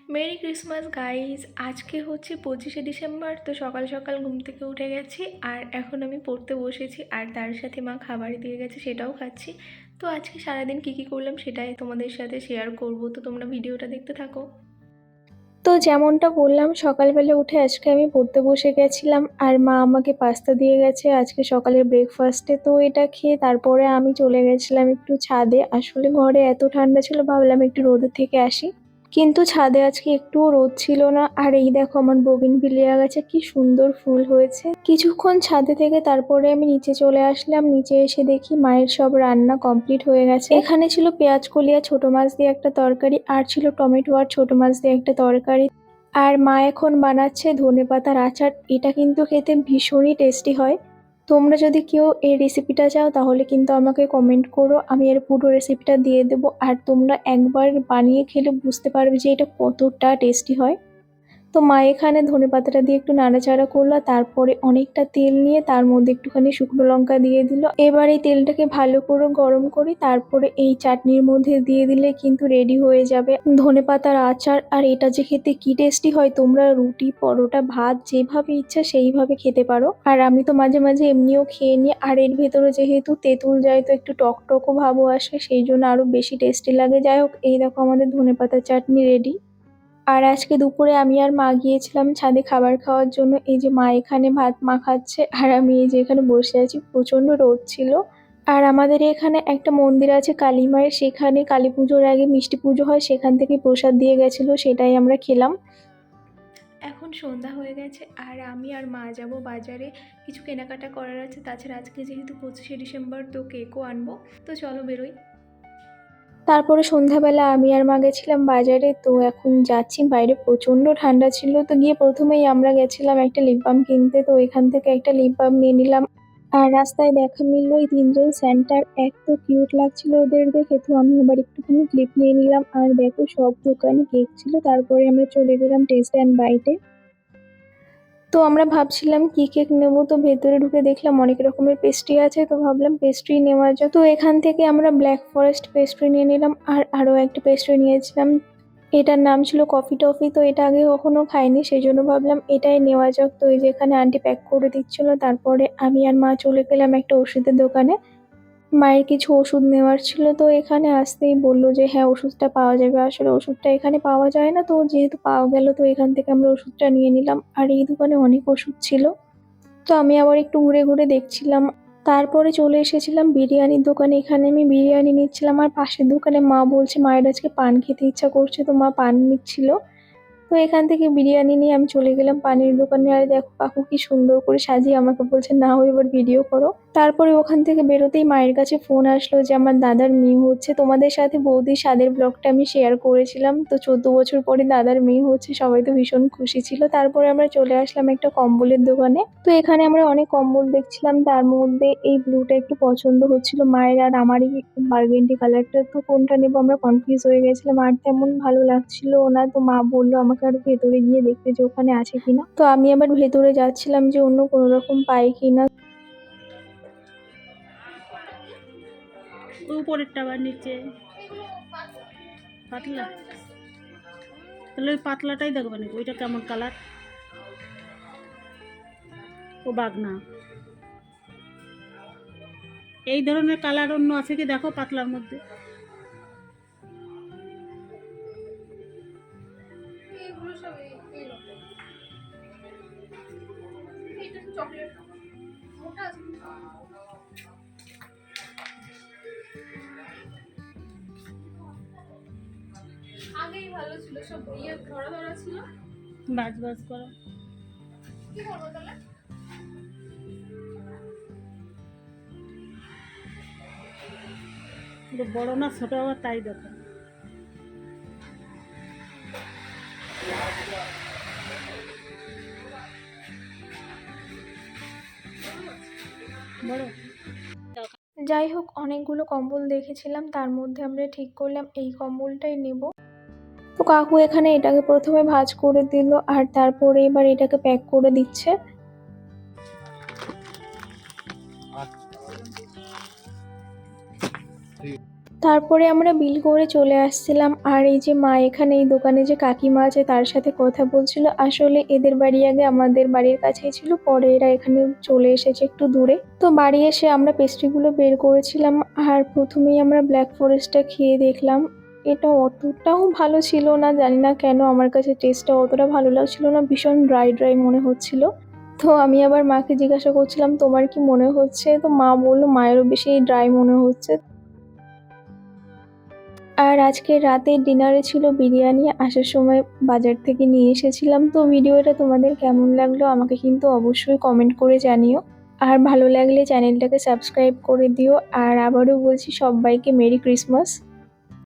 Merry Christmas guys. আজকে হচ্ছে 25শে December. তো সকাল সকাল ঘুম থেকে উঠে গেছি আর এখন আমি পড়তে বসেছি আর তার সাথে মা খাবার দিয়ে গেছে, সেটাও খাচ্ছি। তো আজকে সারাদিন কী কী করলাম সেটাই তোমাদের সাথে শেয়ার করব, তো তোমরা ভিডিওটা দেখতে থাকো। তো যেমনটা বললাম, সকালবেলা উঠে আজকে আমি পড়তে বসে গেছিলাম আর মা আমাকে পাস্তা দিয়ে গেছে আজকে সকালের ব্রেকফাস্টে। তো এটা খেয়ে তারপরে আমি চলে গেছিলাম একটু ছাদে। আসলে ঘরে এত ঠান্ডা ছিল, ভাবলাম একটু রোদের থেকে আসি, কিন্তু ছাদে আজকে একটুও রোদ ছিল না। আর এই দেখো আমার বোগেনভিলিয়া গাছে কি সুন্দর ফুল হয়েছে। কিছুক্ষণ ছাদে থেকে তারপরে আমি নিচে চলে আসলাম। নিচে এসে দেখি মায়ের সব রান্না কমপ্লিট হয়ে গেছে। এখানে ছিল পেঁয়াজ কলিয়া ছোট মাছ দিয়ে একটা তরকারি, আর ছিল টমেটো আর ছোট মাছ দিয়ে একটা তরকারি। আর মা এখন বানাচ্ছে ধনেপাতার আচার। এটা কিন্তু খেতে ভীষণই টেস্টি হয়। তোমরা যদি কেউ এই রেসিপিটা চাও তাহলে কিন্তু আমাকে কমেন্ট করো, আমি এর পুরো রেসিপিটা দিয়ে দেবো। আর তোমরা একবার বানিয়ে খেলে বুঝতে পারবে যে এটা কতটা টেস্টি হয়। তো মা এখানে ধনেপাতাটা দিয়ে একটু নাড়াচাড়া করলো, তারপরে অনেকটা তেল নিয়ে তার মধ্যে একটুখানি শুকনো লঙ্কা দিয়ে দিল। এবার এই তেলটাকে ভালো করে গরম করে তারপরে এই চাটনির মধ্যে দিয়ে দিলে কিন্তু রেডি হয়ে যাবে ধনেপাতার আচার। আর এটা যে খেতে কি টেস্টি হয়, তোমরা রুটি পরোটা ভাত যেভাবে ইচ্ছা সেইভাবে খেতে পারো। আর আমি তো মাঝে মাঝে এমনিও খেয়ে নিই। আর এর ভেতরে যেহেতু তেঁতুল যায় তো একটু টক টকও ভাবও আসে, সেই জন্য আরো বেশি টেস্টি লাগে। যাই হোক, এই দেখো আমাদের ধনেপাতার চাটনি রেডি। আর আজকে দুপুরে আমি আর মা গিয়েছিলাম ছাদে খাবার খাওয়ার জন্য। এই যে মা এখানে ভাত মাখাচ্ছে আর আমি এই যে এখানে বসে আছি, প্রচন্ড রোদ ছিল। আর আমাদের এখানে একটা মন্দির আছে কালী মায়ের, সেখানে কালী পুজোর আগে মিষ্টি পুজো হয়, সেখান থেকে প্রসাদ দিয়ে গেছিল, সেটাই আমরা খেলাম। এখন সন্ধ্যা হয়ে গেছে আর আমি আর মা যাব বাজারে, কিছু কেনাকাটা করার আছে। তাছাড়া আজকে যেহেতু 25শে ডিসেম্বর, তো কেকও আনবো। তো চলো বেরোই। তারপরে সন্ধ্যাবেলা আমি আর মা গেছিলাম বাজারে। তো এখন যাচ্ছি, বাইরে প্রচন্ড ঠান্ডা ছিল। তো গিয়ে প্রথমেই আমরা গেছিলাম একটা লিপ বাম কিনতে। তো এখান থেকে একটা লিপ বাম নিয়ে নিলাম। আর রাস্তায় দেখা মিললো এই তিনজন সেন্টার, এত কিউট লাগছিল ওদের দেখে। তো আমি আবার একটুখানি ক্লিপ নিয়ে নিলাম। আর দেখো সব দোকানে কেক ছিল। তারপরে আমরা চলে গেলাম টেস্ট অ্যান্ড বাইটে। তো আমরা ভাবছিলাম কি কেক নেবো, তো ভেতরে ঢুকে দেখলাম অনেক রকমের পেস্ট্রি আছে। তো ভাবলাম পেস্ট্রি নেওয়া যাক। তো এখান থেকে আমরা ব্ল্যাক ফরেস্ট পেস্ট্রি নিয়ে নিলাম আর আরো একটা পেস্ট্রি নিয়েছিলাম, এটার নাম ছিল কফি টফি। তো এটা আগে কখনো খাইনি, সেই জন্য ভাবলাম এটাই নেওয়া যাক। তো এই যে এখানে আন্টি প্যাক করে দিচ্ছিল। তারপরে আমি আর মা চলে গেলাম একটা ওষুধের দোকানে, মায়ের কিছু ওষুধ নেওয়ার ছিল। তো এখানে আসতেই বললো যে হ্যাঁ ওষুধটা পাওয়া যাবে। আসলে ওষুধটা এখানে পাওয়া যায় না, তো যেহেতু পাওয়া গেল তো এখান থেকে আমরা ওষুধটা নিয়ে নিলাম। আর এই দোকানে অনেক ওষুধ ছিল। তো আমি আবার একটু ঘুরে ঘুরে দেখছিলাম। তারপরে চলে এসেছিলাম বিরিয়ানির দোকানে, এখানে আমি বিরিয়ানি নিচ্ছিলাম। আর পাশের দোকানে মা বলছে মায়ের আজকে পান খেতে ইচ্ছা করছে, তো মা পান নিচ্ছিল। তো এখান থেকে বিরিয়ানি নিয়ে আমি চলে গেলাম পানির দোকানে। আর দেখো কাকু কি সুন্দর করে সাজিয়ে আমাকে বলছে নাও এবার ভিডিও করো। তারপরে ওখান থেকে বেরোতেই মায়ের কাছে ফোন আসলো যে আমার দাদার মেয়ে হচ্ছে। তোমাদের সাথে বৌদির স্বাদের ব্লগটা আমি শেয়ার করেছিলাম, তো 14 বছর পরে দাদার মেয়ে হচ্ছে, সবাই তো ভীষণ খুশি ছিল। তারপরে আমরা চলে আসলাম একটা কম্বলের দোকানে। তো এখানে আমরা অনেক কম্বল দেখছিলাম, তার মধ্যে এই ব্লুটা একটু পছন্দ হচ্ছিল মায়ের আর আমারই, বার্গেন্ডি কালারটা। তো কোনটা নেবো আমরা কনফিউজ হয়ে গেছিলাম, আর তেমন ভালো লাগছিল না। তো মা বললো আমাকে আর ভেতরে গিয়ে দেখতে যে ওখানে আছে কিনা। তো আমি আবার ভেতরে যাচ্ছিলাম যে অন্য কোনো রকম পাই কিনা। উপরেরটা আবার নিচে পাতলা, তাহলে ওই পাতলাটাই দেখবে নাকি? ওইটা কেমন কালার? ও বাগনা, এই ধরনের কালার অন্য আছে কি দেখো পাতলার মধ্যে। আগেই ভালো ছিল, সব ধরা ধরা ছিল। বাজ বাজ করো। কি করবো তাহলে? বড় না ছোট আবার তাই দেখো। বড়। যাই হোক, অনেকগুলো কম্বল দেখেছিলাম, তার মধ্যে আমরা ঠিক করলাম এই কম্বলটাই নেব। তো কাকু এখানে এটাকে প্রথমে ভাঁজ করে দিল আর তারপরে এবার এটাকে প্যাক করে দিচ্ছে। তারপরে আমরা বিল করে চলে আসছিলাম। আর এই যে মা এখানে এই দোকানে যে কাকিমা আছে তার সাথে কথা বলছিল। আসলে এদের বাড়ি আগে আমাদের বাড়ির কাছেই ছিল, পরে এরা এখানে চলে এসেছে একটু দূরে। তো বাড়ি এসে আমরা পেস্ট্রিগুলো বের করেছিলাম, আর প্রথমেই আমরা ব্ল্যাক ফরেস্টটা খেয়ে দেখলাম। এটা অতটাও ভালো ছিল না, জানি না কেন আমার কাছে টেস্টটা অতটা ভালো লাগছিল না, ভীষণ ড্রাই ড্রাই মনে হচ্ছিল। তো আমি আবার মাকে জিজ্ঞাসা করছিলাম তোমার কি মনে হচ্ছে, তো মা বললো মায়েরও বেশি ড্রাই মনে হচ্ছে। আর আজকে রাতে ডিনারে ছিল বিরিয়ানি, আসার সময় বাজার থেকে নিয়ে এসেছিলাম। তো ভিডিওটা তোমাদের কেমন লাগলো আমাকে কিন্তু অবশ্যই কমেন্ট করে জানিও। আর ভালো লাগলে চ্যানেলটাকে সাবস্ক্রাইব করে দিও। আর আবারও বলছি সবাইকে মেরি ক্রিসমাস।